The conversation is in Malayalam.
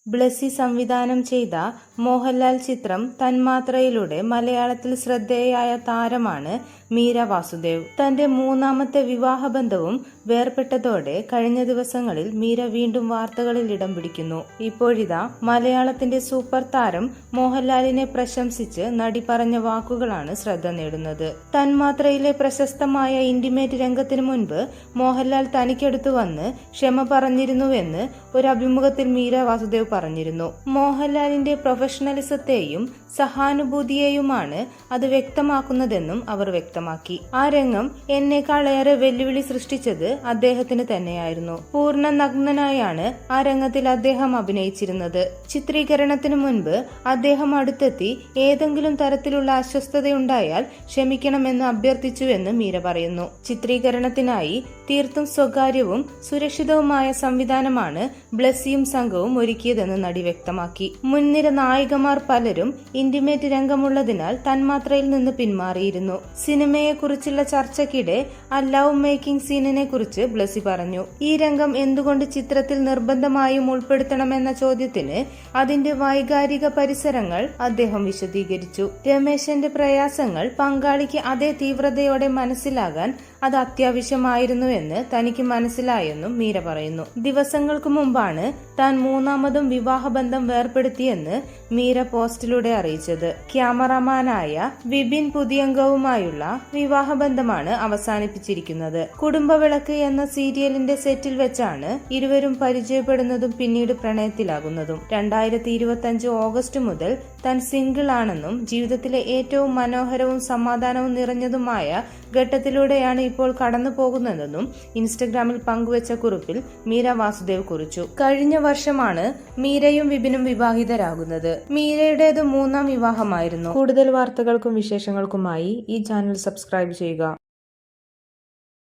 ബ്ലെസ്സി സംവിധാനം ചെയ്ത മോഹൻലാൽ ചിത്രം തന്മാത്രയിലൂടെ മലയാളത്തിൽ ശ്രദ്ധേയയായ താരമാണ് മീര വാസുദേവ്. തന്റെ മൂന്നാമത്തെ വിവാഹബന്ധവും വേർപെട്ടതോടെ കഴിഞ്ഞ ദിവസങ്ങളിൽ മീര വീണ്ടും വാർത്തകളിൽ ഇടം പിടിക്കുന്നു. ഇപ്പോഴിതാ മലയാളത്തിന്റെ സൂപ്പർ താരം മോഹൻലാലിനെ പ്രശംസിച്ച് നടി പറഞ്ഞ വാക്കുകളാണ് ശ്രദ്ധ നേടുന്നത്. തന്മാത്രയിലെ പ്രശസ്തമായ ഇന്റിമേറ്റ് രംഗത്തിനു മുൻപ് മോഹൻലാൽ തനിക്കടുത്തു വന്ന് ക്ഷമ പറഞ്ഞിരുന്നുവെന്ന് ഒരു അഭിമുഖത്തിൽ മീര വാസുദേവ് പറഞ്ഞിരുന്നു. മോഹൻലാലിന്റെ പ്രൊഫഷണലിസത്തെയും സഹാനുഭൂതിയെയുമാണ് അത് വ്യക്തമാക്കുന്നതെന്നും അവർ വ്യക്തമാക്കി. ആ രംഗം എന്നേക്കാളേറെ വെല്ലുവിളി സൃഷ്ടിച്ചത് അദ്ദേഹത്തിന് തന്നെയായിരുന്നു. പൂർണ്ണ നഗ്നനായാണ് ആ രംഗത്തിൽ അദ്ദേഹം അഭിനയിച്ചിരുന്നത്. ചിത്രീകരണത്തിനു മുൻപ് അദ്ദേഹം അടുത്തെത്തി ഏതെങ്കിലും തരത്തിലുള്ള അസ്വസ്ഥതയുണ്ടായാൽ ക്ഷമിക്കണമെന്ന് അഭ്യർത്ഥിച്ചുവെന്ന് മീര പറയുന്നു. ചിത്രീകരണത്തിനായി തീർത്തും സ്വകാര്യവും സുരക്ഷിതവുമായ സംവിധാനമാണ് ബ്ലെസ്സിയും സംഘവും ഒരുക്കിയതെന്ന് നടി വ്യക്തമാക്കി. മുൻനിര നായികമാർ പലരും ഇന്റിമേറ്റ് രംഗമുള്ളതിനാൽ തന്മാത്രയിൽ നിന്ന് പിന്മാറിയിരുന്നു. സിനിമയെക്കുറിച്ചുള്ള ചർച്ചയ്ക്കിടെ ആ ലവ് മേക്കിംഗ് സീനിനെ കുറിച്ച് ബ്ലെസ്സി പറഞ്ഞു. ഈ രംഗം എന്തുകൊണ്ട് ചിത്രത്തിൽ നിർബന്ധമായും ഉൾപ്പെടുത്തണമെന്ന ചോദ്യത്തിന് അതിന്റെ വൈകാരിക പരിസരങ്ങൾ അദ്ദേഹം വിശദീകരിച്ചു. രമേശന്റെ പ്രയാസങ്ങൾ പങ്കാളിക്ക് അതേ തീവ്രതയോടെ മനസ്സിലാകാൻ അത് അത്യാവശ്യമായിരുന്നുവെന്ന് തനിക്ക് മനസ്സിലായെന്നും മീര പറയുന്നു. ദിവസങ്ങൾക്ക് മുമ്പാണ് താൻ മൂന്നാമതും വിവാഹബന്ധം വേർപെടുത്തിയെന്ന് മീര പോസ്റ്റിലൂടെ അറിയിച്ചത്. ക്യാമറമാനായ വിപിൻ പുതിയംഗവുമായുള്ള വിവാഹബന്ധമാണ് അവസാനിപ്പിച്ചിരിക്കുന്നത്. കുടുംബവിളക്ക് എന്ന സീരിയലിന്റെ സെറ്റിൽ വെച്ചാണ് ഇരുവരും പരിചയപ്പെടുന്നതും പിന്നീട് പ്രണയത്തിലാകുന്നതും. 2025 ഓഗസ്റ്റ് മുതൽ താൻ സിംഗിൾ ആണെന്നും ജീവിതത്തിലെ ഏറ്റവും മനോഹരവും സമാധാനവും നിറഞ്ഞതുമായ ഘട്ടത്തിലൂടെയാണ് ഇപ്പോൾ കടന്നു പോകുന്നതെന്നും ഇൻസ്റ്റഗ്രാമിൽ പങ്കുവച്ച കുറിപ്പിൽ മീര വാസുദേവ് കുറിച്ചു. കഴിഞ്ഞ വർഷമാണ് മീരയും വിപിനും വിവാഹിതരാകുന്നത്. മീരയുടേത് മൂന്നാം വിവാഹമായിരുന്നു. കൂടുതൽ വാർത്തകൾക്കും വിശേഷങ്ങൾക്കുമായി ഈ ചാനൽ സബ്സ്ക്രൈബ് ചെയ്യുക.